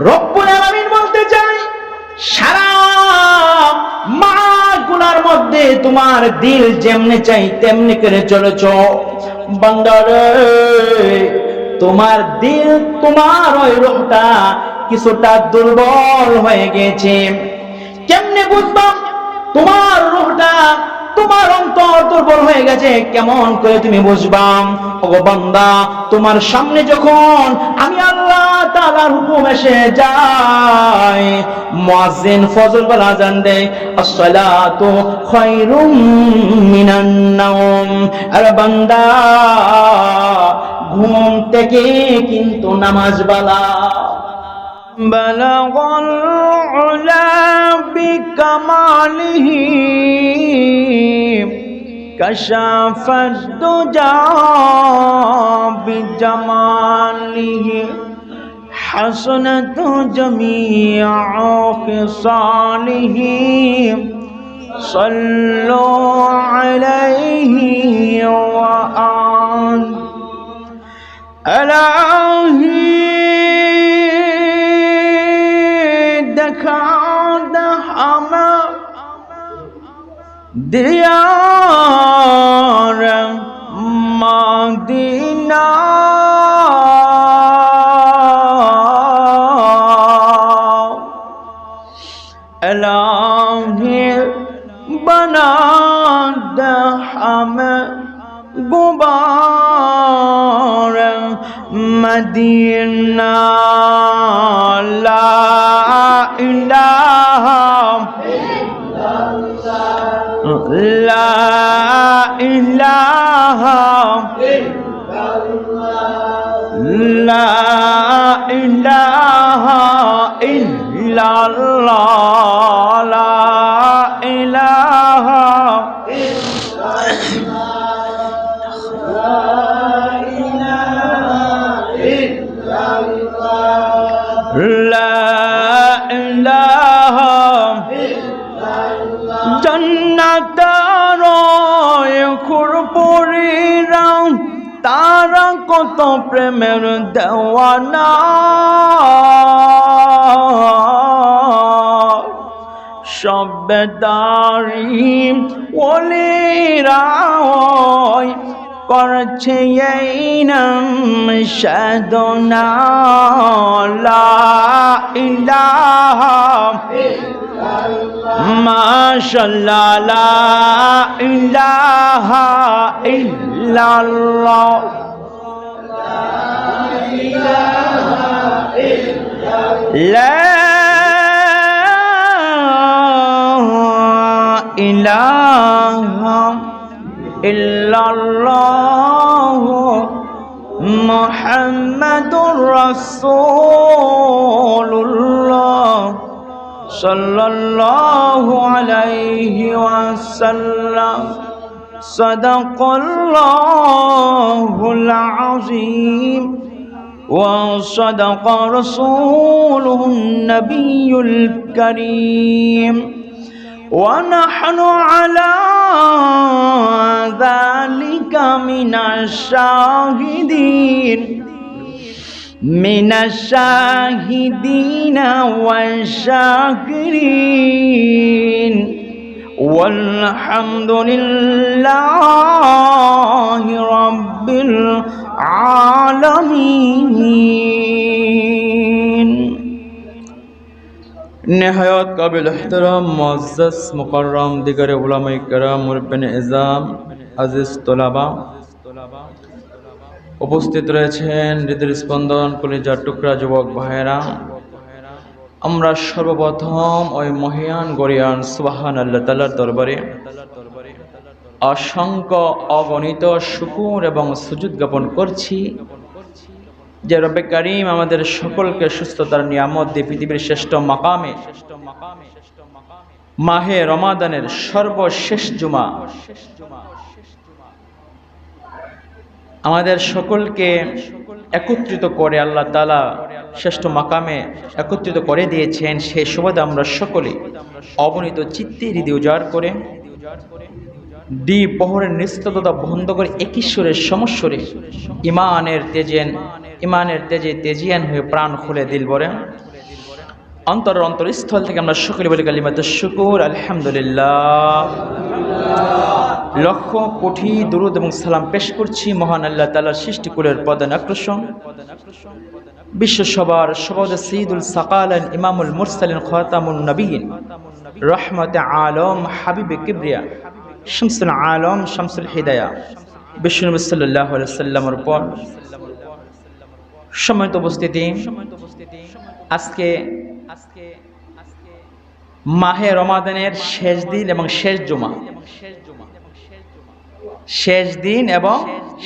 রব্বুল আলামিন বলতে চাই, সারা গুনার মধ্যে তোমার দিল যেমনি চাই তেমনি করে চলেছো। বান্দারে, তোমার দিল, তোমার ওই রূহটা কিছুটা দুর্বল হয়ে গেছে। কেমনে বুঝবা তোমার রূহটা, তোমার অন্তর দুর্বল হয়ে গেছে? কেমন করে তুমি বুঝবা? ও বান্দা, তোমার সামনে যখন আমি আল্লাহ তাআলার হুকুম এসে যায়, মুয়াজ্জিন ফজর বেলা আযান দেয়, আসসালাতু খায়রুম মিনান নাওম, আরে বান্দা, ঘুম থেকে কিন্তু নামাজ বালা। বালাগাল উলা বিকামালিহি কাশাফাদ দুজা বিজামালিহি হাসানাতু জামিউ খিসালিহি সাল্লু আলাইহি ওয়া আলাইহি দিয়ার মদিনা এলাহি বনা দে হামে গুবার মদিনা। লা ইলাহা লা ইলাহা লা ইলাহা ইল্লাল্লাহ, লা ইলাহা লা ইলাহা জান্নাতার খুরপুরিরা তারা কত প্রেমের দেওয়ানা, সবেদারি ওলিরা করছে এই নাম সাধনা। লা ইলাহা মাশাআল্লাহ, লা ইলাহা ইল্লাল্লাহ, লা ইলাহা ইল্লাল্লাহ মুহাম্মাদুর রাসূলুল্লাহ সাল্লাল্লাহু আলাইহি ওয়াসাল্লাম। সাদাকাল্লাহুল আযীম ওয়া সাদাকা রাসূলুহুন নাবিয়্যুল কারীম ওয়া নাহনু আলা যালিকা মিনাশ শাহিদিন মিনাশ শাহিদিনা ওয়াশ-শাকিরিন ওয়ালহামদুলিল্লাহি রাব্বিল আলামিন। নেহায়ত কাবিল ইহতিরাম মুআজ্জাজ মুকাররম দিগারে উলামায়ে কেরাম মুরব্বিয়ানে ইজাম আজিজ তোলাবা, উপস্থিত রয়েছেন হৃদয়ের স্পন্দন কলিজার টুকরা যুবক ভাইয়েরা, আমরা সর্বপ্রথম ওই মহিয়ান গরিয়ান সুবহানাল্লাহ তাআলার দরবারে অসংখ্য অগণিত শুকর এবং সুজুদ জ্ঞাপন করছি যে রব্বে কারীম আমাদের সকলকে সুস্থতার নিয়ামত দিয়ে পৃথিবীর শ্রেষ্ঠ মাকামে মাহে রমাদানের সর্বশেষ জুমা আমাদের সকলকে একত্রিত করে আল্লাহ তাআলা শ্রেষ্ঠ মাকামে একত্রিত করে দিয়েছেন। সেই সুবাদে আমরা সকলে অবনীত চিত্তে হৃদয় উজাড় করে দ্বীপ প্রহরের নিস্তব্ধতা বন্ধ করে একই সুরের সমস্বরে ইমানের তেজে তেজিয়ান হয়ে প্রাণ খুলে দিল বলেন অন্তরস্থল থেকে আমরা সকলে বলি কালিমাতুশ শুকর, আলহামদুলিল্লাহ। লক্ষ কোটি দুরূদ এবং সালাম পেশ করছি মহান আল্লাহ তাআলার সৃষ্টিকুলের প্রধান আকর্ষণ, বিশ্ব সবার সভাপতি সাইয়্যিদুল সাকালাইন ইমামুল মুরসালিন খাতামুন নবিয়্যিন রহমতে আলম হাবিবে কিবরিয়া শামসুল আলম শামসুল হিদায়া বিশ্বনবী সাল্লাল্লাহু আলাইহি ওয়াসাল্লামের উপর। সম্মানিত উপস্থিতি, আজকে মাহে রমাদানের শেষ দিন এবং শেষ জুমা, শেষ দিন এবং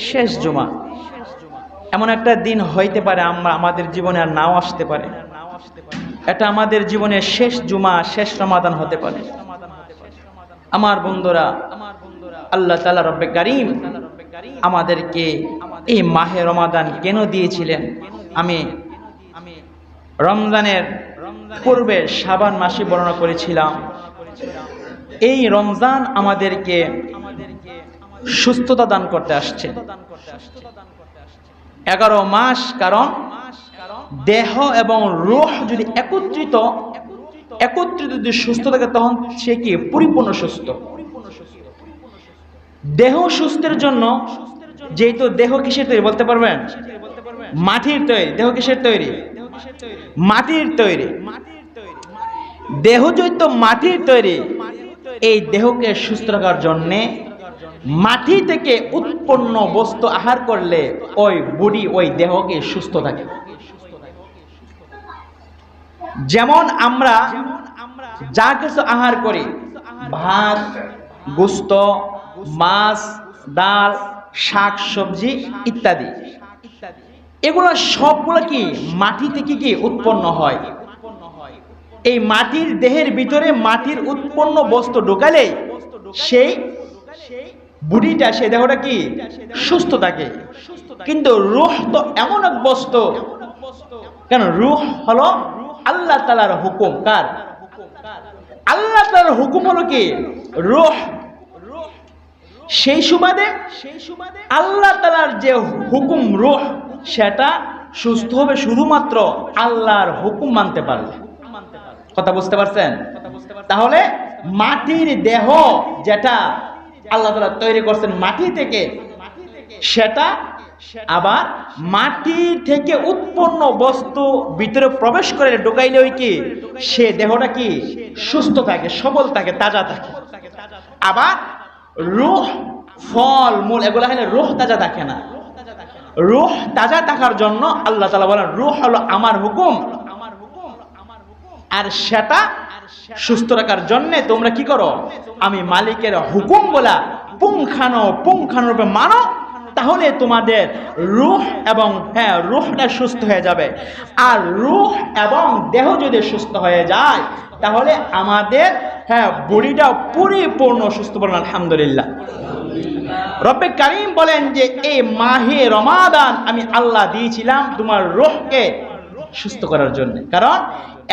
শেষ জুমা। এমন একটা দিন হইতে পারে আমাদের জীবনে আর নাও আসতে পারে। এটা আমাদের জীবনের শেষ জুমা, শেষ রমাদান হতে পারে। আমার বন্ধুরা, আল্লাহ তাআলা রব্বে কারীম আমাদেরকে এই মাহে রমাদান কেন দিয়েছিলেন? আমি রমজানের পূর্বে শাবান মাসে বর্ণনা করেছিলাম। এই রমজান আমাদেরকে সুস্থতা দান করতে আসছে 11 মাস। কারণ দেহ এবং রূহ যদি একত্রিত যদি সুস্থ থাকে তখন সে কি পরিপূর্ণ সুস্থ। দেহ সুস্থের জন্য, যেহেতু দেহ কিসের তৈরি বলতে পারবেন? মাটির তৈরি। দেহ কিসের তৈরি? মাটির তৈরি। দেহ যেহেতু মাটির তৈরি, এই দেহকে সুস্থ রাখার জন্য মাটি থেকে উৎপন্ন বস্তু আহার করলে ওই বডি, ওই দেহকে সুস্থ থাকে। যেমন আমরা যা কিছু আহার করি, ভাত, গোশত, মাছ, ডাল, শাক সবজি ইত্যাদি, এগুলো সবগুলো কি মাটি থেকে কি উৎপন্ন হয়। এই মাটির দেহের ভিতরে মাটির উৎপন্ন বস্তু ঢোকালে সেই বডিটা, সেই দেহটা কি সুস্থ থাকে। কিন্তু রূহ তো এমন এক বস্তু, কেন রূহ হলো আল্লাহ তাআলার হুকুম। কার? আল্লাহ তাআলার হুকুম হলো কি রূহ। সেই সুবাদে আল্লাহ তাআলার যে হুকুম রূহ, সেটা সুস্থ হবে শুধুমাত্র আল্লাহর হুকুম মানতে পারলে। কথা বুঝতে পারছেন? তাহলে মাটির দেহ যেটা আল্লাহ তাআলা তৈরি করছেন মাটি থেকে, সেটা আবার মাটি থেকে উৎপন্ন বস্তু ভিতরে প্রবেশ করে ঢোকাইলে ওই কি সে দেহটা কি সুস্থ থাকে, সবল থাকে, তাজা থাকে। আবার রূহ, ফল মূল এগুলা হলে রূহ তাজা থাকে না। রূহ তাজা থাকার জন্য আল্লাহ তাআলা বলেন রূহ হলো আমার হুকুম, আর সেটা সুস্থ রাখার জন্য তোমরা কি করো? আমি মালিকের হুকুম বলা পুঙ্খানুরূপে মানো, তাহলে তোমাদের রূহ এবং রূহটা সুস্থ হয়ে যাবে। আর রূহ এবং দেহ যদি সুস্থ হয়ে যায় তাহলে আমাদের বডিটা পরিপূর্ণ সুস্থ। বলেন আলহামদুলিল্লাহ। রব্বে কারীম বলেন যে এই মাহে রমাদান আমি আল্লাহ দিয়েছিলাম তোমার রূহকে সুস্থ করার জন্য। কারণ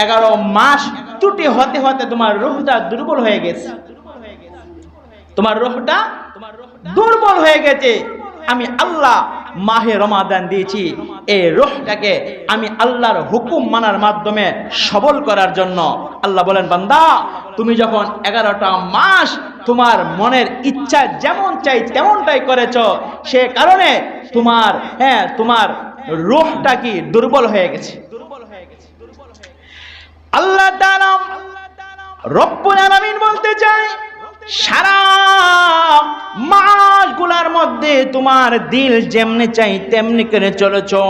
11 মাস ত্রুটি হতে হতে তোমার রূহটা দুর্বল হয়ে গেছে। তোমার রূহটা দুর্বল হয়ে গেছে। আমি আল্লাহ মাহে রমাদান দিয়েছি এই রূহটাকে আমি আল্লাহর হুকুম মানার মাধ্যমে সবল করার জন্য। আল্লাহ বলেন বান্দা, তুমি যখন 11টা মাস তোমার মনের ইচ্ছা যেমন চাই তেমনটাই করেছো, সে কারণে তোমার রূহটা কি দুর্বল হয়ে গেছে। আল্লাহ তাআলা রব্বুল আলামিন বলতে চায় সারা মাসগুলার মধ্যে তোমার দিল যেমনি চাই তেমনি করে চলেছো।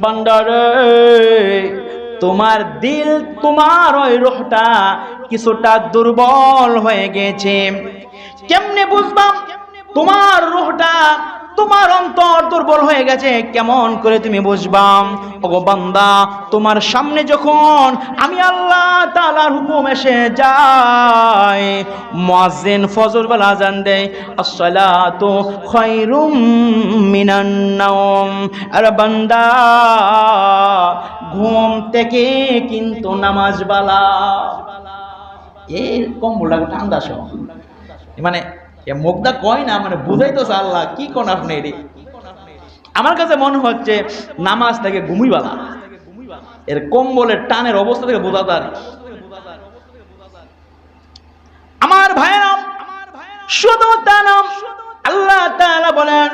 বান্দারে, তোমার দিল, তোমার ওই রূহটা কিছুটা দুর্বল হয়ে গেছে। কেমনে বুঝবাম তোমার রূহটা, তোমার অন্তর দুর্বল হয়ে গেছে? কেমন করে তুমি বুঝবাম? ওগো বান্দা, তোমার সামনে যখন আমি আল্লাহ তাআলার হুকুম এসে যায়, মুয়াজ্জিন ফজর বেলা আযান দেয়, আসসালাতু খায়রুম মিনান নাওম, আরে বান্দা ঘুম থেকে কিন্তু নামাজ বালা। এই কম্বলটা ঠান্ডা সহ, মানে মুখটা কয় না, মানে বুঝাইতেছে আল্লাহ কি কোন আপনি। আমার কাছে মনে হচ্ছে নামাজ থেকে ঘুমিবালা। এর কম্বলের টানের অবস্থা থেকে বোঝা যায়। আমার ভাইরা, শুধু তা না, আল্লাহ তাআলা বলেন,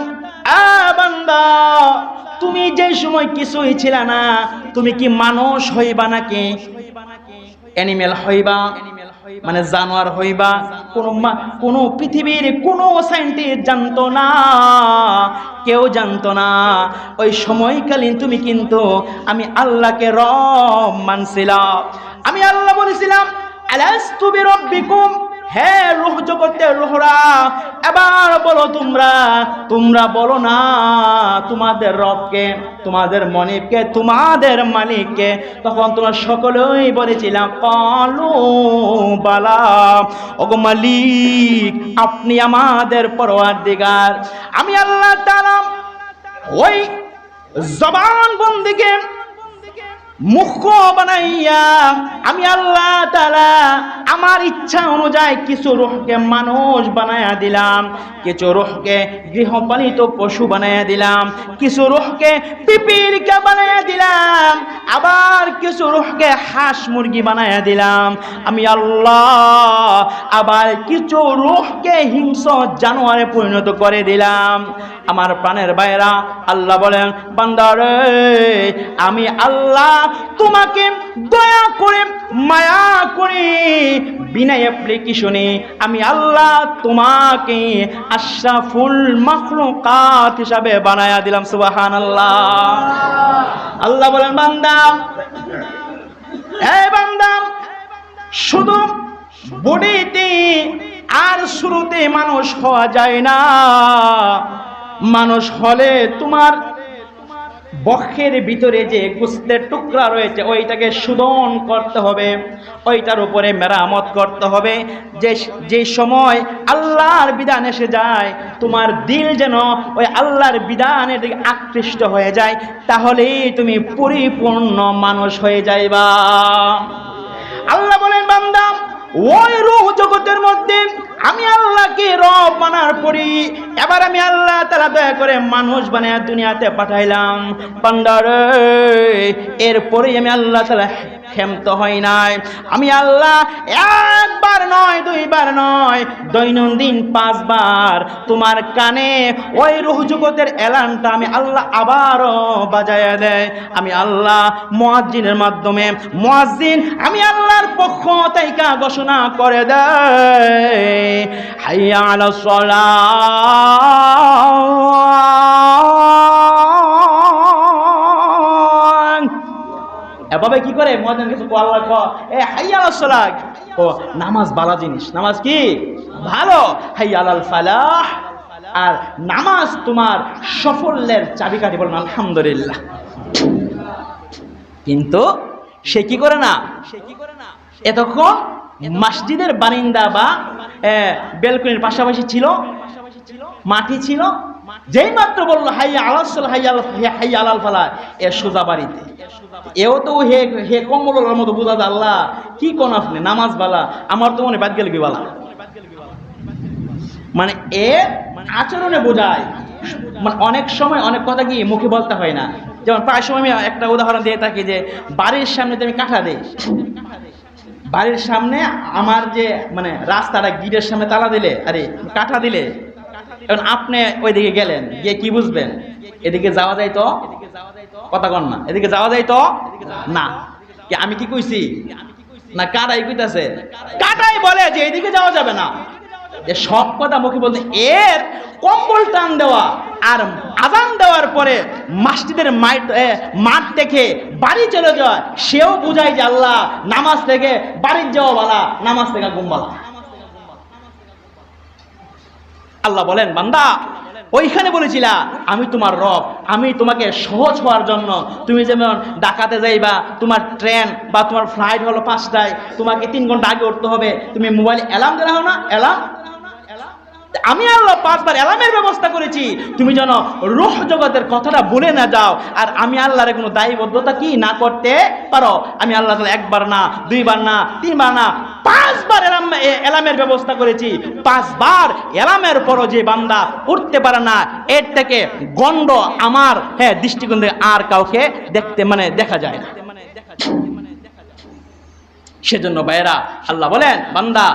আ বান্দা, তুমি যে সময় কিছুই ছিল না, তুমি কি মানুষ হইবা নাকি অ্যানিমেল হইবা, মানে জানোয়ার হইবা? কোন পৃথিবীর কোন সায়েন্টিস্ট জানতো না, কেউ জানতো না। ওই সময়কালীন তুমি কিন্তু আমি আল্লাহকে রব মানছিলাম। আমি আল্লাহ বলেছিলাম, আলাস্তু বিরাব্বিকুম, হে রূহ জগতের রূহরা, এবার বলো তোমরা বলো না তোমাদের রবকে, তোমাদের মনিবকে, তোমাদের মালিককে। তখন তোমরা সকলেই বলেছিলাম, ক্বালু বালা, ওগো মালিক, আপনি আমাদের পরওয়ারদিগার। আমি আল্লাহ তাআলা ওই জবান বন্দিকে মুখ্য বানাইয়া আমি আল্লাহ তাআলা আমার ইচ্ছা অনুযায়ী কিছু রূহকে মানুষ বানায়া দিলাম, কিছু রূহকে গৃহপালিত পশু বানায়া দিলাম, কিছু রূহকে পিপীলিকা বানায়া দিলাম, আবার কিছু রূহকে হাঁস মুরগি বানায়া দিলাম আমি আল্লাহ। আবার কিছু রূহকে হিংস্র জানোয়ারে পরিণত করে দিলাম। আমার প্রাণের ভাইরা, আল্লাহ বলেন, বান্দারে, আমি আল্লাহ তোমাকে দয়া করে মায়া করে বিনা অ্যাপ্লিকেশনে আমি আল্লাহ তোমাকে আশরাফুল মাখলুকাত হিসাবে বানায়া দিলাম। সুবহানাল্লাহ। আল্লাহ বলেন, বান্দা, এই বান্দা, শুধু বডিতে আর শুরুতে মানুষ হওয়া যায় না। মানুষ হলে তোমার বক্ষের ভিতরে যে গোশতের টুকরা রয়েছে ওইটাকে শোধন করতে হবে, ওইটার উপরে মেরামত করতে হবে। যে সময় আল্লাহর বিধান এসে যায়, তোমার দিল যেন ওই আল্লাহর বিধানের দিকে আকৃষ্ট হয়ে যায়, তাহলেই তুমি পরিপূর্ণ মানুষ হয়ে যাইবা। আল্লাহ বলেন, বান্দা, ওই রূহ জগতের মধ্যে আমি আল্লাহকে রব মানার পরে এবার আমি আল্লাহ তাআলা দয়া করে মানুষ বানায় দুনিয়াতে পাঠাইলাম। বান্দারে, এরপরে আমি আল্লাহ তাআলা ক্ষান্ত হয় নাই। আমি আল্লাহ একবার নয়, দুইবার নয়, দৈনন্দিন 5 বার তোমার কানে ওই রূহ জগতের এলানটা আমি আল্লাহ আবারও বাজায়া দেয়। আমি আল্লাহ মুয়াজ্জিনের মাধ্যমে, মুয়াজ্জিন আমি আল্লাহর পক্ষ থেকে ঘোষণা করে দেয়, হাইয়া আলাস সালাহ। এভাবে কি করে মুয়াজ্জিন কিছু আল্লাহ কয়, এ হাইয়া আলাস সালাহ, ও নামাজ ভালো জিনিস, নামাজ কি ভালো, হাইয়া আলাল ফালাহ, আর নামাজ তোমার সাফল্যের চাবিকাঠি। বলেন আলহামদুলিল্লাহ। কিন্তু সে কি করে না, এতক্ষণ মসজিদের বারিন্দা বা বেলকনির পাশাপাশি ছিল, মাটি ছিল, যেই মাত্র বললো হাইয়া আলাস সালাহ, হাইয়া আলাল ফালাহ, এর সোজা বাড়িতে। এও তো হে কম্বলের মতো বোঝা যায়, আল্লাহ কি কোন আপনি নামাজ বালা, আমার তো মনে বাদ গেল কি বালা। মানে এর আচরণে বোঝায়। মানে অনেক সময় অনেক কথা কি মুখে বলতে হয় না। যেমন প্রায় সময় আমি একটা উদাহরণ দিয়ে থাকি যে বাড়ির সামনে আমি কাঁঠা দেই, বাড়ির সামনে আমার যে মানে রাস্তাটা গিটের সামনে তালা দিলে, আরে কাঁঠা দিলে, এখন আপনি ওইদিকে গেলেন, গিয়ে কি বুঝবেন? এদিকে যাওয়া যায় তো, কথা কন না, এদিকে যাওয়া যায় তো না, কি আমি কি কইছি না কাটাই কইতাছে? কাটাই বলে যে এদিকে যাওয়া যাবে না। যে সব কথা মুখে বলতে, এর কম্বল টান দেওয়া আর আজান দেওয়ার পরে মসজিদের মাঠ থেকে বাড়ি চলে যাওয়া, সেও বুঝায় যে আল্লাহ নামাজ থেকে বাড়ির যাওয়া বালা, নামাজ থেকে ঘুম বালা। আল্লাহ বলেন, বান্দা, ওইখানে বলেছিলা আমি তোমার রব, আমি তোমাকে সহজ হওয়ার জন্য, তুমি যেমন ঢাকাতে যাইবা, তোমার ট্রেন বা তোমার ফ্লাইট হলো 5টায়, তোমাকে 3 ঘন্টা আগে উঠতে হবে, তুমি মোবাইলে অ্যালার্ম দেওয়া না, অ্যালার্ম, আমি আল্লাহ 5 বার অ্যালার্মের ব্যবস্থা করেছি, তুমি যেন রূহ জগতের কথাটা ভুলে না যাও। আর আমি আল্লাহর কোনো দায়বদ্ধতা কি না করতে পারো। আমি আল্লাহ তাআলা 1 বার না, 2 বার না, 3 বার না, 5 বার অ্যালার্মের ব্যবস্থা করেছি। 5 বার অ্যালার্মের পরও যে বান্দা উঠতে পারে না, এর থেকে গন্ড আমার দৃষ্টিকোণ থেকে আর কাউকে দেখতে মানে দেখা যায় না। সেজন্য ভাইয়েরা আল্লাহ বলেন, বান্দা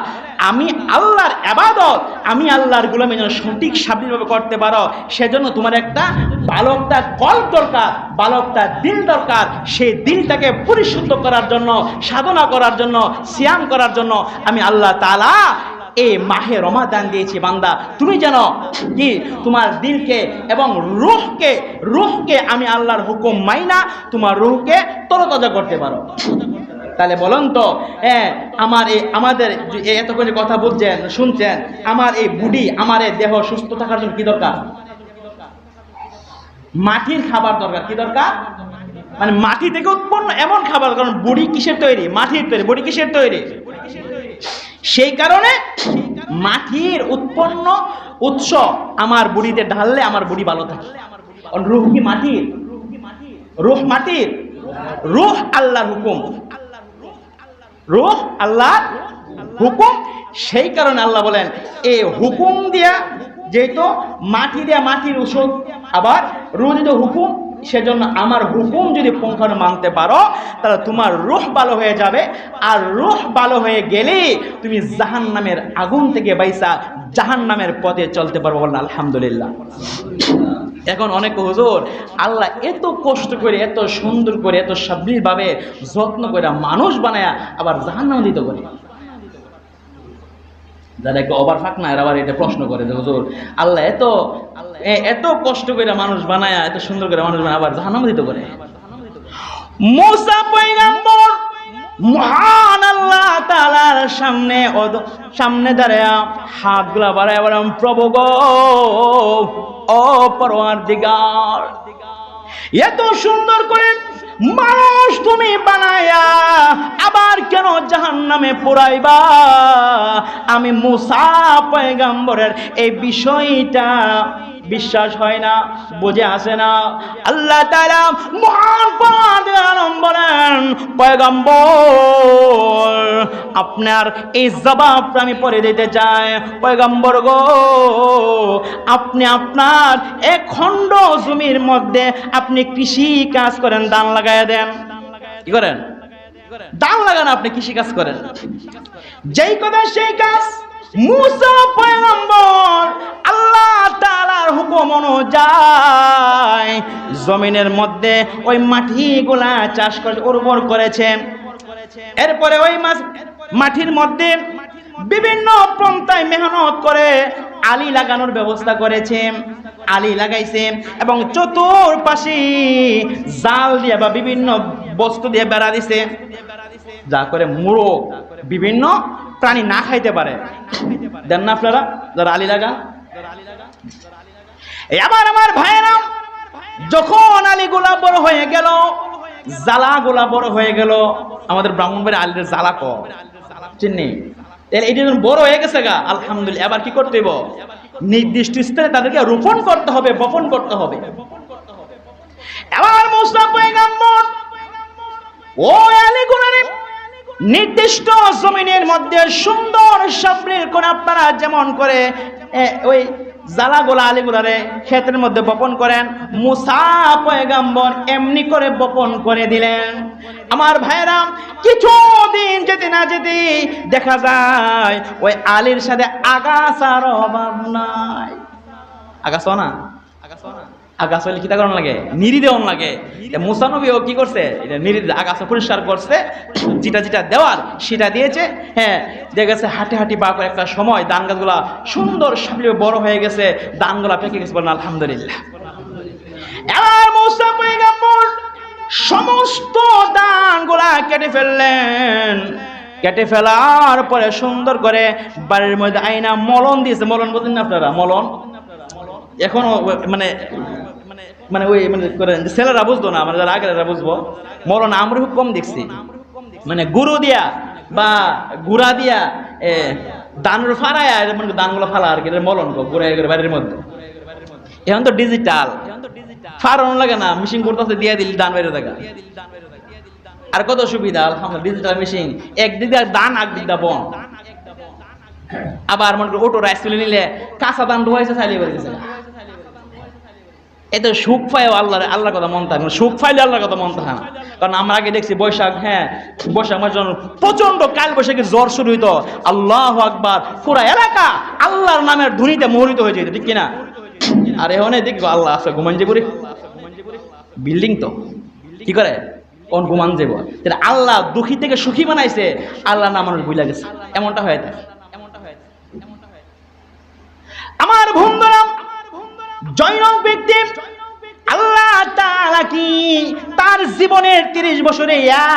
আমি আল্লাহর ইবাদত, আমি আল্লাহর গোলামি যেন সঠিক স্বাভাবিকভাবে করতে পারো, সেজন্য তোমার একটা ভালো একটা কল্প দরকার, ভালো একটা দিল দরকার। সেই দিলটাকে পরিশুদ্ধ করার জন্য, সাধনা করার জন্য, সিয়াম করার জন্য আমি আল্লাহ তাআলা এই মাহে রমাদান দিয়েছি। বান্দা তুমি যেন কি তোমার দিলকে এবং রূহকে আমি আল্লাহর হুকুম মাইনা তোমার রূহকে তরতাজা করতে পারো। তাহলে বলুন তো, আমাদের এত করে কথা বলছেন, শুনছেন, আমার এই বডি, আমার এই দেহ সুস্থ থাকার জন্য কি দরকার? মাটির খাবার দরকার। কি দরকার? মানে মাটি থেকে উৎপন্ন এমন খাবার। কারণ বডি কিসের তৈরি? মাটির তৈরি। বডি কিসের তৈরি? সেই কারণে মাটির উৎপন্ন উৎস আমার বডিতে ঢাললে আমার বডি ভালো থাকে। রূহ কি মাটির? রূহ মাটির? রূহ আল্লাহর হুকুম, রূহ আল্লাহর হুকুম। সেই কারণে আল্লাহ বলেন এই হুকুম দিয়া, যেহেতু মাটি দিয়া মাটির ওষুধ, আবার রূহ যেহেতু হুকুম, সেজন্য আমার হুকুম যদি পঙ্খানো মানতে পারো তাহলে তোমার রূহ ভালো হয়ে যাবে। আর রূহ ভালো হয়ে গেলে তুমি জাহান্নামের আগুন থেকে বাইসা জাহান্নামের পথে চলতে পারবো। বলেন আলহামদুলিল্লাহ। এখন অনেক হুজুর আল্লাহ এত কষ্ট করে, এত সুন্দর করে, এত সাবলীলভাবে যত্ন করে মানুষ বানায়া আবার জাহান্নামে দিতে করে। যারা একটু অবাক না, আবার এটা প্রশ্ন করে যে হুজুর আল্লাহ এত কষ্ট করে মানুষ বানায়া, এত সুন্দর করে মানুষ বানায়, আবার জাহান্নামে দিতে করে। মুসা পয়গম্বর মহান আল্লাহ তাআলার সামনে দাঁড়ায়া হাতগুলা বাড়ায় বলেন, প্রভু গো, ও পরওয়ারদিগার, এত সুন্দর করে মানুষ তুমি বানায়া আবার কেন জাহান্নামে পোড়াইবা? আমি মুসা পয়গম্বরের এই বিষয়টা বিশ্বাস হয় না, বুঝে আসে না। আল্লাহ তাআলা মহান পরওয়ারদিগার বলেন, পয়গম্বর আপনার এই জবাবটা আমি পড়ে দিতে চাই। পয়গম্বর গো, আপনি আপনার এক খণ্ড জমির মধ্যে আপনি কৃষি কাজ করেন, ধান লাগায় দেন। কি করেন? ধান লাগান, আপনি কৃষি কাজ করেন। যেই কথা সেই কাজ। মুসা পয়গম্বর আল্লাহ তাআলার হুকুম অনুযায়ী জমিনের মধ্যে ওই মাটিগুলা চাষ করে উর্বর করেছেন। এরপরে ওই মাটির মধ্যে বিভিন্ন পন্থায় মেহনত করে আলি লাগানোর ব্যবস্থা করেছে। আলি লাগাইছে এবং চতুর্পাশে জাল দিয়ে বা বিভিন্ন বস্তু দিয়ে বেড়া দিছে, যা করে মোরগ বিভিন্ন প্রাণী না খাইতে পারে। দেন না আপনারা যারা আলি লাগা? এবার আমার ভাইয়েরা, যখন আলিগুলা বড় হয়ে গেল, জালাগুলা বড় হয়ে গেল, আমাদের ব্রাহ্মণবাড়ির আলিদের জালা কম চিনি, এইটা যখন বড় হয়ে গেছে গা, আলহামদুলিল্লাহ, এবার কি করতে হবে? নির্দিষ্ট স্থানে তাদেরকে রোপণ করতে হবে, বপন করতে হবে। এবার মুসা পয়গম্বর ওই আলিগুলারে নির্দিষ্ট জমিনের মধ্যে সুন্দর সাবলীল করে, আপনারা যেমন করে ওই জালাগুলা আলিগুলারে ক্ষেতের মধ্যে বপন করেন, মুসা পয়গম্বর এমনি করে বপন করে দিলেন। আমার ভাইরা, কিছুদিন যেতে না যেতে দেখা যায় ওই আলির সাথে আগাছার অভাব নাই। আগাছা না? আগাছা হলে কি করার লাগে? নিরি দেওয়ার লাগে। মুসা নবীও কি করছে? এটা নিরি আগাছা পরিষ্কার করছে, যেটা দেওয়ার সেটা দিয়েছে। হ্যাঁ, দেখা গেছে হাঁটি হাঁটি বা করে একটা সময় ধান গাছগুলা সুন্দর সাবলীল বড় হয়ে গেছে, ধানগুলা পেকে গেছে। বলেন আলহামদুলিল্লাহ। এবার মুসা পয়গম্বর সমস্ত ধানগুলা কেটে ফেললেন। কেটে ফেলার পরে সুন্দর করে বাড়ির মধ্যে আইনা মলন দিয়েছে। মলন বোঝেন না আপনারা? মলন এখনো মানে ওই করেন ছেলেরা বুঝতো না, মানে যারা আগেরা বুঝবো। মলন আমরা খুব কম দেখছি, মানে গুরু দিয়া বা গুড়া দিয়া ধানের ফাড়ায় মানে ধানগুলো ফালা আর কি, মলন গুড়াই করে বাড়ির মধ্যে। এখন তো ডিজিটাল, ফাড়ানো লাগে না, মেশিন করতেছে, দিয়ে দিল ধান বেড়ে দেখা। আর কত সুবিধা আলহামদুলিল্লাহ, ডিজিটাল মেশিন। একদিক দিয়ে ধান, একদিক দিয়ে বন। আবার মনে করি অটো রাইস তুলে নিলে কাঁচা ধান ধোয়াইছে, চালিয়ে বেড়ে গেছে। এত সুখ পাইও আল্লাহর কথা মন থাকে না, সুখ পাইলে আল্লাহর কথা মন থাকে না। কারণ আমরা আগে দেখছি বৈশাখ, বৈশাখ মাস যখন প্রচন্ড কাল বৈশাখী জ্বর শুরু হইতো, আল্লাহু আকবার, পুরা এলাকা আল্লাহর নামের ধ্বনিতে মোহিত হয়ে যেত, ঠিক কিনা? আর এখন দেখবো আল্লাহ আছে ঘুমান যে করি বিল্ডিং তো কি করে কোন ঘুমান যাব, আল্লাহ দুঃখী থেকে সুখী বানাইছে, আল্লাহ না মানুষ ভুলে গেছে, এমনটা হয়ে থাকে। আমার বন্ধুরা, জৈনক ব্যক্তি আল্লাহ তাআলা কি তার জীবনের 30 বছরে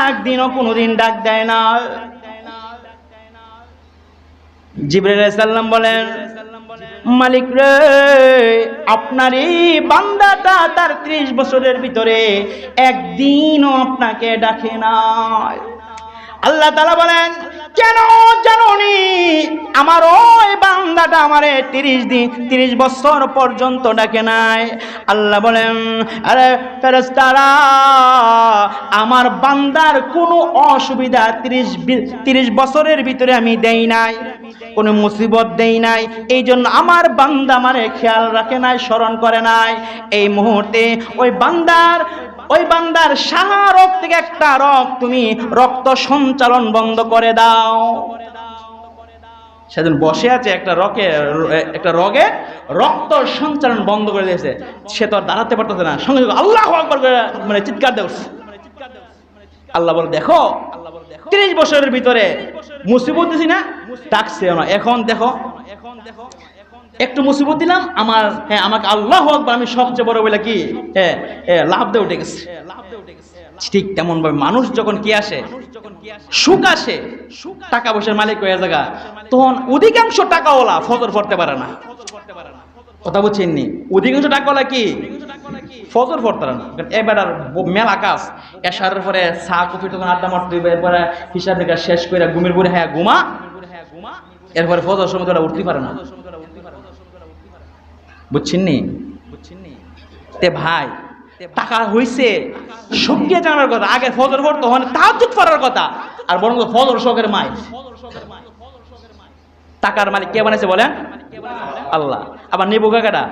একদিনও কোনোদিন ডাক দেয় না। জিবরাইল আলাইহিস সালাম বলেন, মালিক রে, আপনার এই বান্দাটা তার 30 বছরের ভিতরে একদিনও আপনাকে ডাকে না। আল্লাহ তাআলা বলেন, কেন জানোনি? আমার ওই বান্দাটা আমারে 30 বছর পর্যন্ত ডাকে নাই। আল্লাহ বলেন, আরে ফেরেশতারা, আমার বান্দার কোনো অসুবিধা 30 বছরের ভিতরে আমি দেই নাই, কোনো মুসিবত দেই নাই, এই জন্য আমার বান্দা আমারে খেয়াল রাখে নাই, স্মরণ করে নাই। এই মুহূর্তে ওই বান্দার সাহা রক্ত থেকে একটা তুমি রক্ত সঞ্চালন বন্ধ করে দাও। সেদিন বসে আছে একটা রগে রক্ত সঞ্চালন বন্ধ করে দিয়েছে, সে তো আর দাঁড়াতে পারতেছে না, সঙ্গে সঙ্গে আল্লাহু আকবার করে মানে চিৎকার দেয়। আল্লাহ বলে, দেখো 30 বছরের ভিতরে মুসিবত দিছি না, ডাকছে না, এখন দেখো একটু মুসিবত দিলাম, আমাকে আল্লাহু আকবার আমি সবচেয়ে বড় বলে কি লাভ দিয়ে উঠে গেছে। ঠিক তেমন ভাবে মানুষ যখন কি আসে, সুখ আসে, টাকা পয়সার মালিক হয়ে জায়গা, তখন অধিকাংশ টাকাওয়ালা ফজর পড়তে পারে না। কথা বুঝছেননি? অধিকাংশ টাকাওয়ালা কি ফজর পড়তে পারে না। এবার মেলা কাজ, এশারের পরে চা কফি তখন আড্ডা মারতে হবে, এরপরে হিসাব নিকাশ শেষ করে ঘুমের পরে ঘুমা, এরপরে ফজর সময় তোরা উঠতে পারে না। বুঝছেননি? তে ভাই, টাকা হইছে শুকিয়ে জানার কথা, আগে ফজর পড়তো, তাহাজ্জুদ পড়ার কথা, আর বরং ফজর শোকের মাই। টাকার মালিক কে বানাইছে বলেন? আল্লাহ। আবার নেবু কাকাটা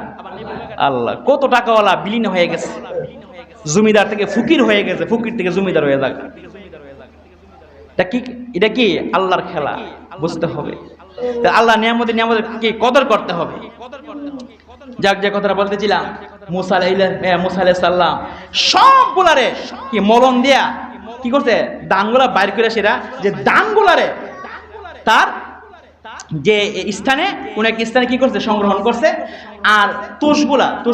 আল্লাহ। কত টাকাওয়ালা বিলীন হয়ে গেছে, জমিদার থেকে ফকির হয়ে গেছে, ফকির থেকে জমিদার হয়ে যাক। এটা কি আল্লাহর খেলা, বুঝতে হবে। আল্লাহ নিয়ামতের কি কদর করতে হবে। যাক, যে কথাটা বলতেছিলাম, মুসা আলাইহিস সালাম সবগুলারে কি মলম দিয়া কি করছে, দানগুলা বাইর করে, সেটা যে দানগুলারে তার যে স্থানে কোন এক স্থানে কি করছে, সংগ্রহণ করছে। আর তুষ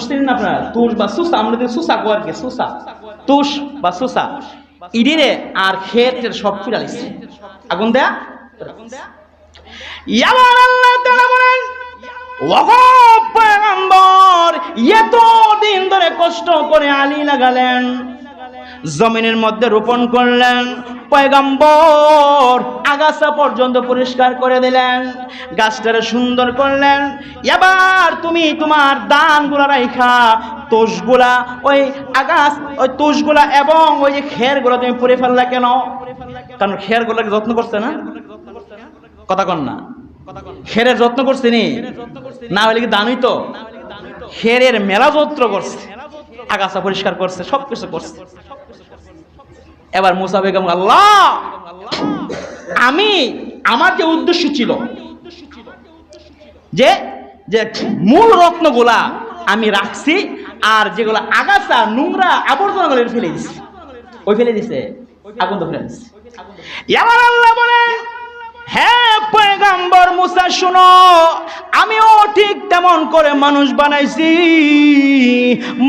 চিনেন আপনারা? তুষ বা সুসা, আমরা সুসা কোয়ার কি সুসা, তুষ বা সুসা, ইডিরে আর খেতের সব ফিরালিছে আগুন দেয়া। ইয়াবার আল্লাহ তাআলা বলেন, ওগো পয়গম্বর, এতদিন ধরে কষ্ট করে আলী লাগালেন, জমিনের মধ্যে রোপণ করলেন, পয়গম্বর আগাছা পর্যন্ত পরিষ্কার করে দিলেন, গাছটারে সুন্দর করলেন। এবার তুমি তোমার দানগুলা রাইখা তোষগুলা, ওই তোষগুলা এবং ওই যে খেরগুলা তুমি পুড়ে ফেললা কেন? কারণ খেরগুলাকে যত্ন করছে না, কথা কন না, খেরের যত্ন করছে নি, না হলে কি দানই তো, খেরের মেলা যত্ন করছে, আগাছা পরিষ্কার করছে, সবকিছু করছে। এবার মুসা বেগম, আল্লাহ, আমার যে উদ্দেশ্য ছিল যে মূল রত্নগুলা আমি রাখছি, আর যেগুলো আগাছা নোংরা আবর্জনা গুলো ফেলে দিছি, ফেলে দিছে, আগুন তো ফেলে দিছে। এবার আল্লাহ বলে, হ্যাঁ পয়গম্বর মুসা, শুনো, আমিও ঠিক তেমন করে মানুষ বানাইছি,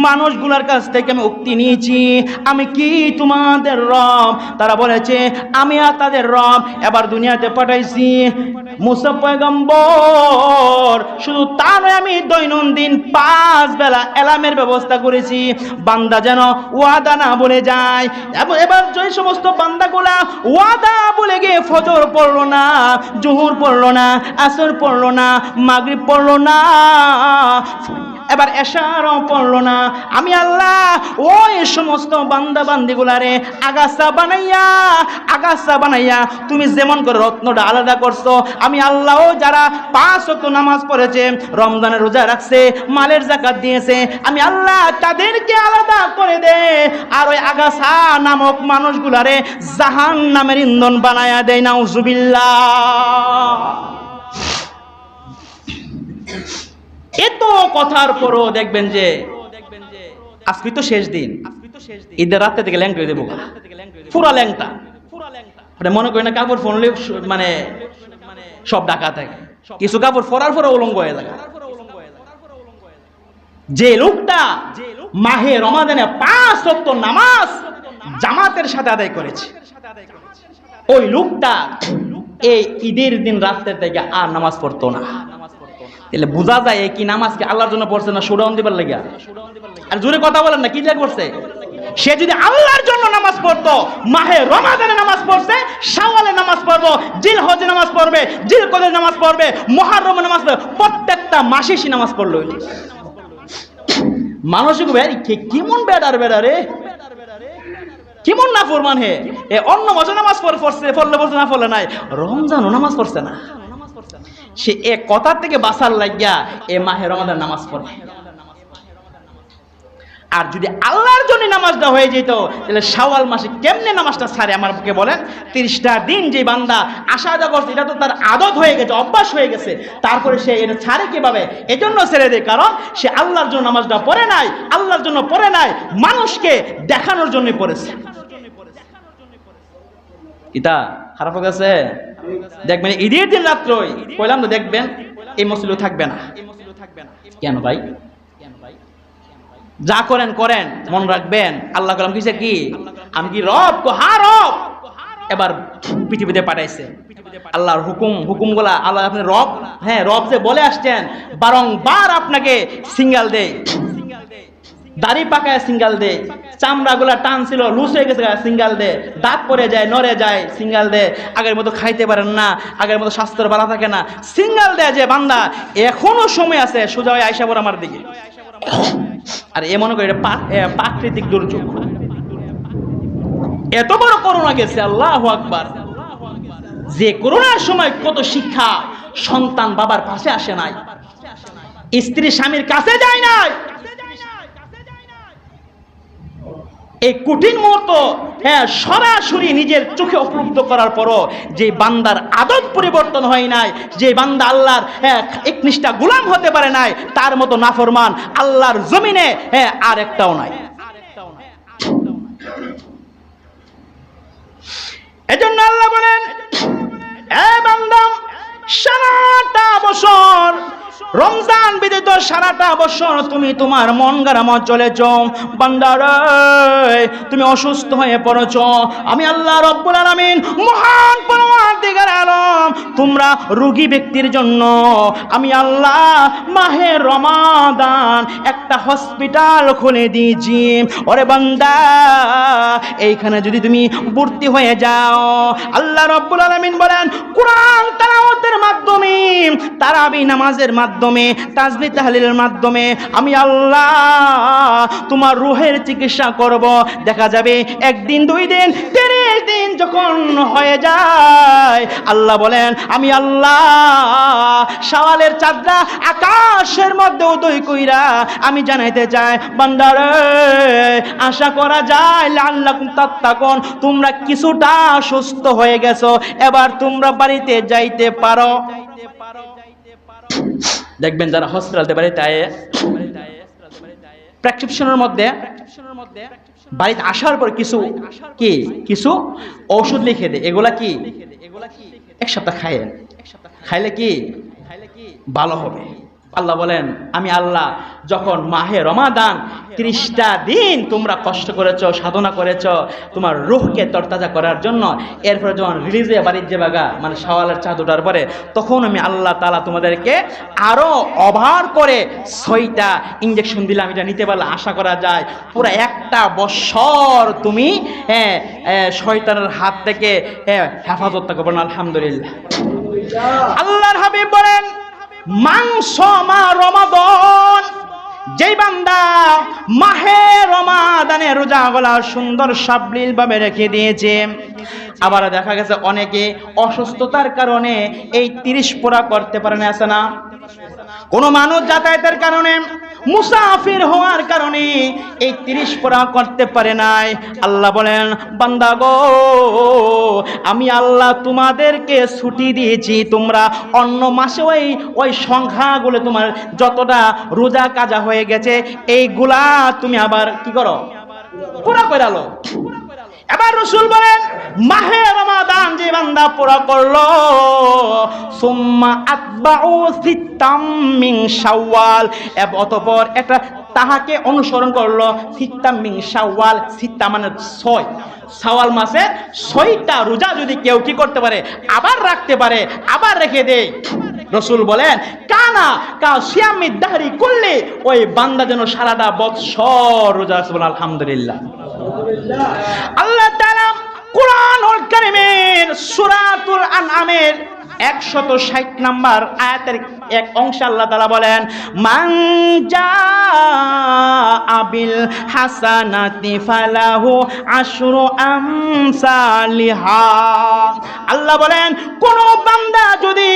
মানুষগুলার কাছ থেকে আমি উক্তি নিয়েছি, আমি কি তোমাদের রব? তারা বলেছে আমি আর তাদের রব। এবার দুনিয়াতে পাঠাইছি মুসা পয়গম্বর, শুধু তা নয়, আমি দৈনন্দিন 5 বেলা এলামের ব্যবস্থা করেছি, বান্দা যেন ওয়াদা না বলে যায়। এবার যে সমস্ত বান্দাগুলা ওয়াদা বলে গিয়ে ফজর পড়লো না, জোহর পড়লো না, আসর পড়লো না, মাগরিব পড়লো না, এবার এশারও পড়লো না। আমি আল্লাহ ওই সমস্ত বান্দা বান্দিগুলারে আগাছা বানাইয়া তুমি যেমন করে রত্নটা আলাদা করছো, আমি আল্লাহও যারা 5 ওয়াক্ত নামাজ পড়েছে, রমজানের রোজা রাখছে, মালের যাকাত দিয়েছে, আমি আল্লাহ তাদেরকে আলাদা করে দে, আর ওই আগাছা নামক মানুষগুলারে জাহান্নামের ইন্ধন বানায়া দেয়। নাউজুবিল্লাহ। এত কথার পরও দেখবেন যে আজকে তো শেষ দিন, ঈদের রাতে থেকে ল্যাংটা হয়ে দেবো, পুরা ল্যাংটা। মনে করি না কাপড় ফোনলে মানে সব ঢাকা থাকে, কিছু কাপড় ফরার পরে উলঙ্গ হয়ে যায়। যে লোকটা মাহে রমাদানে 5 ওয়াক্ত নামাজ জামাতের সাথে আদায় করেছে, ওই লোকটা এই ঈদের দিন রাতের থেকে আর নামাজ পড়তো না। তাহলে বোঝা যায় কি নামাজকে আল্লাহর জন্য পড়ছে না শোডাউন দিবার লাগিয়া? আর জোরে কথা বলেন না, কি যা করছে? সে যদি আল্লাহর জন্য নামাজ পড়তো, মাহে রমাদানে নামাজ পড়ছে, শাওয়ালে নামাজ পড়বো, জিলহজে নামাজ পড়বে, জিলকদে নামাজ পড়বে, মুহররমে নামাজ পড়বে, প্রত্যেকটা মাসে সে নামাজ পড়লো। মানসিক কেমন বেড়ার রে, কেমন না ফরমান হে। অন্য মাসে নামাজ পড়লে না পড়লে নাই, রমজানও নামাজ পড়ছে না। সে এ কথা থেকে বাঁচার লাগিয়া এ মাহে রমাদান নামাজ পড়ে। আর যদি আল্লাহর জন্য নামাজটা হয়ে যেত, তাহলে শাওয়াল মাসে কেমনে নামাজটা ছাড়ে আমাকে বলেন? 30টা দিন যে বান্দা আশা আদা করছে, এটা তো তার আদত হয়ে গেছে, অভ্যাস হয়ে গেছে, তারপরে সে এটা ছাড়ে কিভাবে? এজন্য ছেড়ে দেয়, কারণ সে আল্লাহর জন্য নামাজটা পড়ে নাই, আল্লাহর জন্য পড়ে নাই, মানুষকে দেখানোর জন্য পড়েছে। এটা খারাপ হয়ে গেছে। দেখবেন ঈদের দিন রাত্রই কইলাম তো, দেখবেন এই মসজিদে থাকবে না। কেন ভাই? যা করেন করেন, মন রাখবেন আল্লাহ কালাম কিসে কি আমি কি রব রব এবার পৃথিবীতে পাঠাইছে। আল্লাহর হুকুমগুলা আল্লাহ আপনি রব, হ্যাঁ রব যে বলে আসছেন, বারংবার আপনাকে সিঙ্গাল দেয়, দাড়ি পাকায় সিঙ্গাল দে, চামড়াগুলা টান ছিল লুজ হয়ে গেছে সিঙ্গাল দে, দাঁত পড়ে যায়, নড়ে যায় সিঙ্গাল দে, আগের মতো খাইতে পারেন না, আগের মতো স্বাস্থ্যের ভালো থাকে না, সিঙ্গাল দেয় যে বান্দা এখনো সময় আছে সোজা হয়ে আইসা পড়ে আমার দিকে। আর এ মনে করি এটা প্রাকৃতিক দুর্যোগ। এত বড় করোনা গেছে, আল্লাহু আকবার। যে করোনার সময় কত শিক্ষা, সন্তান বাবার পাশে আসে নাই, স্ত্রী স্বামীর কাছে যায় নাই, এই কঠিন মুহূর্ত সরাসরি নিজের চোখে উপলব্ধ করার পরও যে বান্দার আদত পরিবর্তন হয় নাই, যে বান্দা আল্লাহর একনিষ্ঠা গোলাম হতে পারে নাই, তার মতো নাফরমান আল্লাহর জমিনে আর একটাও নাই। এজন্য আল্লাহ বলেন, এ বান্দা সারাটা বছর রমজান ব্যতীত সারাটা বছর তুমি তোমার মন গড়া মত চলেছ, বান্দারে তুমি অসুস্থ হয়ে পড়েছ, আমি আল্লাহ রব্বুল আলামিন মহান পরওয়ারদিগার আলম তোমরা রোগী ব্যক্তির জন্য আমি আল্লাহ মাহে রমাদান একটা হসপিটাল খুলে দিয়েছি। ওরে বান্দা, এইখানে যদি তুমি ভর্তি হয়ে যাও, আল্লাহ রব্বুল আলামিন বলেন কুরআন তেলাওয়াতের মাধ্যমে, তারাবি নামাজের মাধ্যমে, তাসবিহ তাহলিলের মাধ্যমে আমি আল্লাহ তোমার রূহের চিকিৎসা করব। দেখা যাবে একদিন, 2 দিন, 30 দিন যখন হয়ে যায়, আল্লাহ বলেন আমি আল্লাহ শাওয়ালের চাঁদটা আকাশের মধ্যে উদয় কইরা আমি জানাইতে চাই, বান্দারে আশা করা যায় লাআল্লাকুম তাত্তাকুন, তোমরা কিছুটা সুস্থ হয়ে গেছো, এবার তোমরা বাড়িতে যাইতে পারো। দেখবেন যারা হসপিটালতে বাড়িতে প্রেসক্রিপশনের মধ্যে বাড়িতে আসার পর কিছু ঔষধ লিখে দেয়, এগুলা কি 1 সপ্তাহ খাইলে কি ভালো হবে। আল্লাহ বলেন আমি আল্লাহ যখন মাহে রমাদান 30টা দিন তোমরা কষ্ট করেছ, সাধনা করেছ তোমার রূহকে তরতাজা করার জন্য, এরপরে যখন রিলিজ হয়ে বাড়ির যে বাগা মানে শাওয়ালের চাঁদ ওঠার পরে, তখন আমি আল্লাহ তাআলা তোমাদেরকে আরো ওভার করে 6টা ইনজেকশন দিলাম। এটা নিতে পারলে আশা করা যায় পুরো 1টা বছর তুমি শয়তানের হাত থেকে হেফাজত থাকবে। আলহামদুলিল্লাহ। আল্লাহর হাবিব বলেন মাংস মা রমাদান যেই বান্দা মাহে রমাদানে রোজাগুলা সুন্দর সাবলীল ভাবে রেখে দিয়েছে, আবার দেখা গেছে অনেকে অসুস্থতার কারণে এই 30 পারা করতে পারে না, আছে না? কোন মানুষ যাতায়াতের কারণে, মুসাফির হওয়ার কারণে এই 30 পারা করতে পারে নাই। আল্লাহ বলেন, বান্দা গো, আমি আল্লাহ তোমাদেরকে ছুটি দিয়েছি, তোমরা অন্য মাসে ওই সংখ্যাগুলো তোমার যতটা রোজা কাজা হয়ে গেছে এইগুলা তুমি আবার কি করো, পুরা করে লো। এবার রাসূল বলেন, মাহে রমাদান যে বান্দা পুরা করলো, সুম্মা আতবাউ সিত্তাম মিন শাওয়াল, অতঃপর একটা তাহাকে অনুসরণ করলো, সিত্তাম মিন শাওয়াল, সিত্তা মানে 6, শাওয়াল মাসে 6টা রোজা যদি কেউ কি করতে পারে, আবার রাখতে পারে, আবার রেখে দেয়, রাসূল বলেন কানা কা সিয়ামি দাহরি কুল্লি, ওই বান্দা যেন সারাটা বছর রোজা রাখে। আলহামদুলিল্লাহ। আল্লাহ তাআলা কুরআনুল কারীমের সূরাতুল আনআমের 160 নম্বর আয়াতের এক অংশে আল্লাহ তাআলা বলেন, মান জাআ বিল হাসানাতি ফালাহু আশরু আমসালিহা। আল্লাহ বলেন, কোন বান্দা যদি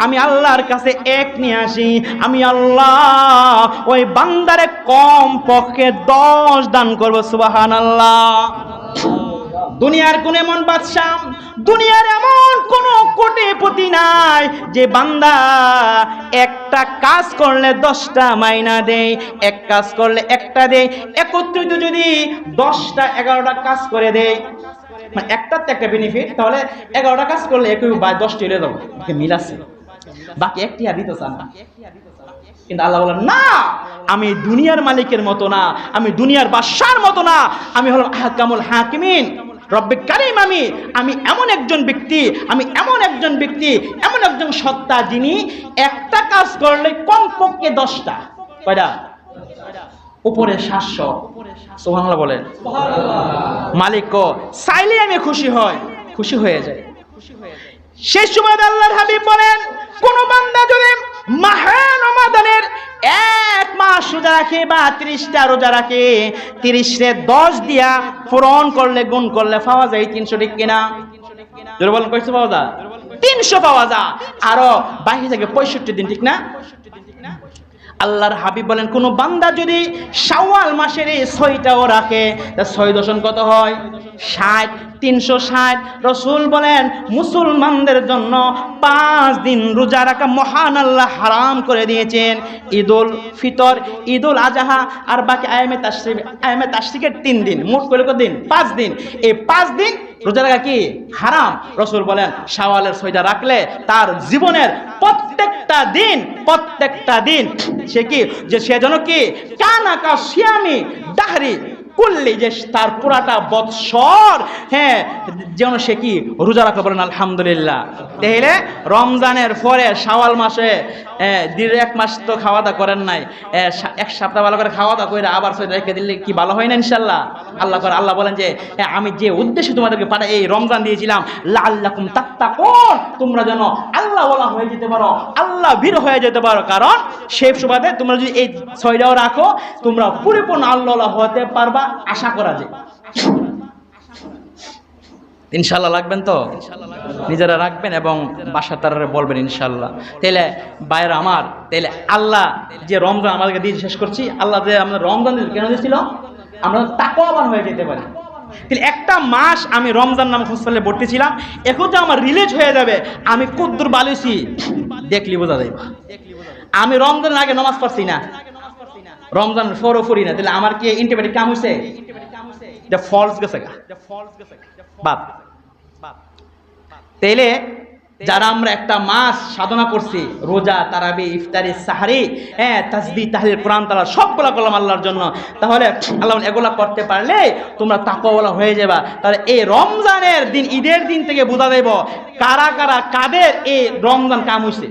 আমি আল্লাহর কাছে এক নিয়ে আসি, আমি আল্লাহ ওই বান্দারে কম পক্ষে 10 দান করব। সুবহানাল্লাহ। দুনিয়ার কোন এমন বাদশা, দুনিয়ার এমন কোন কোটিপতি নাই যে বান্দা একটা কাজ করলে 10টা মাইনা দেয়, এক কাজ করলে একটা দেয়, একত্রিত যদি 10টা 11টা কাজ করে দেয়, মানে একটাতে একটা বেনিফিট, তাহলে 11টা কাজ করলে 10টি হয়ে যাবে, মিল আছে, বাকি একটি আর দিতে চান না। কিন্তু আল্লাহ বলেন, না, আমি দুনিয়ার মালিকের মতো না, আমি দুনিয়ার বাদশার মতো না, আমি হলাম আহকামুল হাকিমিন, রব্বে কারীম। আমি এমন একজন ব্যক্তি, এমন একজন সত্তা যিনি একটা কাজ করলে কমপক্ষে 10টা, কয়টা? উপরে 700। সুবহানাল্লাহ বলেন। মালিক চাইলে আমি খুশি হয়ে যায়। সেই সময় আল্লাহর হাবিব বলেন, কোন বান্দা যদি মাহে রমাদানের 1 মাস রোজা রাখে বা 30টা রোজা রাখে, 30 রে 10 দিয়া পূরণ করলে, গুণ করলে পাওয়া যায় 300, ঠিক কিনা? জোরে বলেন, কয়টা পাওয়া যায়? 300 পাওয়া যায়। আরো বাকি থাকে 65 দিন, ঠিক না? আল্লাহর হাবিব বলেন, কোন বান্দা যদি শাওয়াল মাসের এই 6টাও রাখে, তা 6 দশম কত হয়? 60, 360। রাসূল বলেন, মুসলমানদের জন্য 5 দিন রোজা রাখা মহান আল্লাহ হারাম করে দিয়েছেন। ঈদুল ফিতর, ঈদুল আজহা আর বাকি আয়ামে তাশরিকের 3 দিন, মোট করে কত দিন? 5 দিন। এই 5 দিন রোজা রাখা কি হারাম। রাসূল বলেন, শাওয়ালের 6টা রাখলে তার জীবনের প্রত্যেকটা দিন সে কি, যে সে যেন কি কানা কা সিয়ামি দাহরি কুল্লি, যে তার পুরাটা বৎসর যেন সে কি রোজা রাখা। বলেন আলহামদুলিল্লাহ। তাহলে রমজানের পরে শাওয়াল মাসে 1.5 মাস তো খাওয়া দাওয়া করেন নাই, 1 সপ্তাহ ভালো করে খাওয়া দাওয়া করে আবার 6 রেখে দিলে কি ভালো হয় না ইনশাল্লাহ? আল্লাহ বলেন যে আমি যে উদ্দেশ্যে তোমাদেরকে এই রমজান দিয়েছিলাম, লাআল্লাকুম তাত্তাকুন, তোমরা যেন আল্লাহ ওয়ালা হয়ে যেতে পারো, আল্লাহ ভীর হয়ে যেতে পারো। কারণ সেই সুবাদে তোমরা যদি এই 6টাও রাখো, তোমরা পরিপূর্ণ আল্লাহ হতে পারবা, আশা করা যায়। ইনশাআল্লাহ রাখবেন তো? নিজেরা রাখবেন এবং বাসা তারা বলবেন ইনশাআল্লাহ। তাহলে ভাইরা আমার, তাহলে আল্লাহ যে রমজান আমাদেরকে দিয়ে শেষ করছি, আল্লাহ যে আমাদের রমজান কেন দিয়েছিল? আমরা তাকওয়াবান হয়ে যেতে পারি। তাহলে একটা মাস আমি রমজান নামক হোস্টেলে ভর্তি ছিলাম, এখন তো আমার রিলেজ হয়ে যাবে আমি কদ্দুর বালিছি দেখলি বোঝা যাবে। আমি রমজানের আগে নামাজ পড়ছি না, রমজান ফরি না, তাহলে আমার কি ইন্টিমেটিক কাম হইছে? এটা ফলস গেছে বাপ। তাইলে যারা আমরা একটা মাস সাধনা করছি, রোজা, তারাবি, ইফতারি, সাহারি, তাসবিহ, তাহলিল, কোরআন তালাওয়াত সবগুলা করলাম আল্লাহর জন্য, তাহলে আল্লাহ এগুলা করতে পারলে তোমরা তাকওয়াওয়ালা হয়ে যাবা। তাহলে এই রমজানের দিন, ঈদের দিন থেকে বোঝা দেব কাদের এই রমজান কাম হইছে,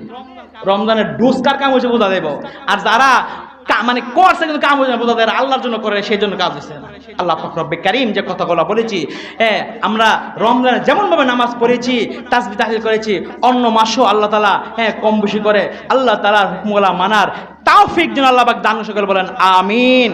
রমজানের ডোজ কার কাম হইছে বোঝা দেব। আর যারা মানে করছে কিন্তু কাম হয়েছে বোঝা যায় আল্লাহর জন্য করে, সেই জন্য কাজ হয়েছে না। আল্লাহ পাক রব্বে কারীম যে কথাগুলো বলেছি, আমরা রমজানে যেমন ভাবে নামাজ পড়েছি, তাসবিহ তাহলিল করেছি, অন্য মাসও আল্লাহ তাআলা কম বেশি করে আল্লাহ তাআলার হুকুমগুলো মানার তাওফিক যেন আল্লাহ পাক দান সকল বলেন আমিন।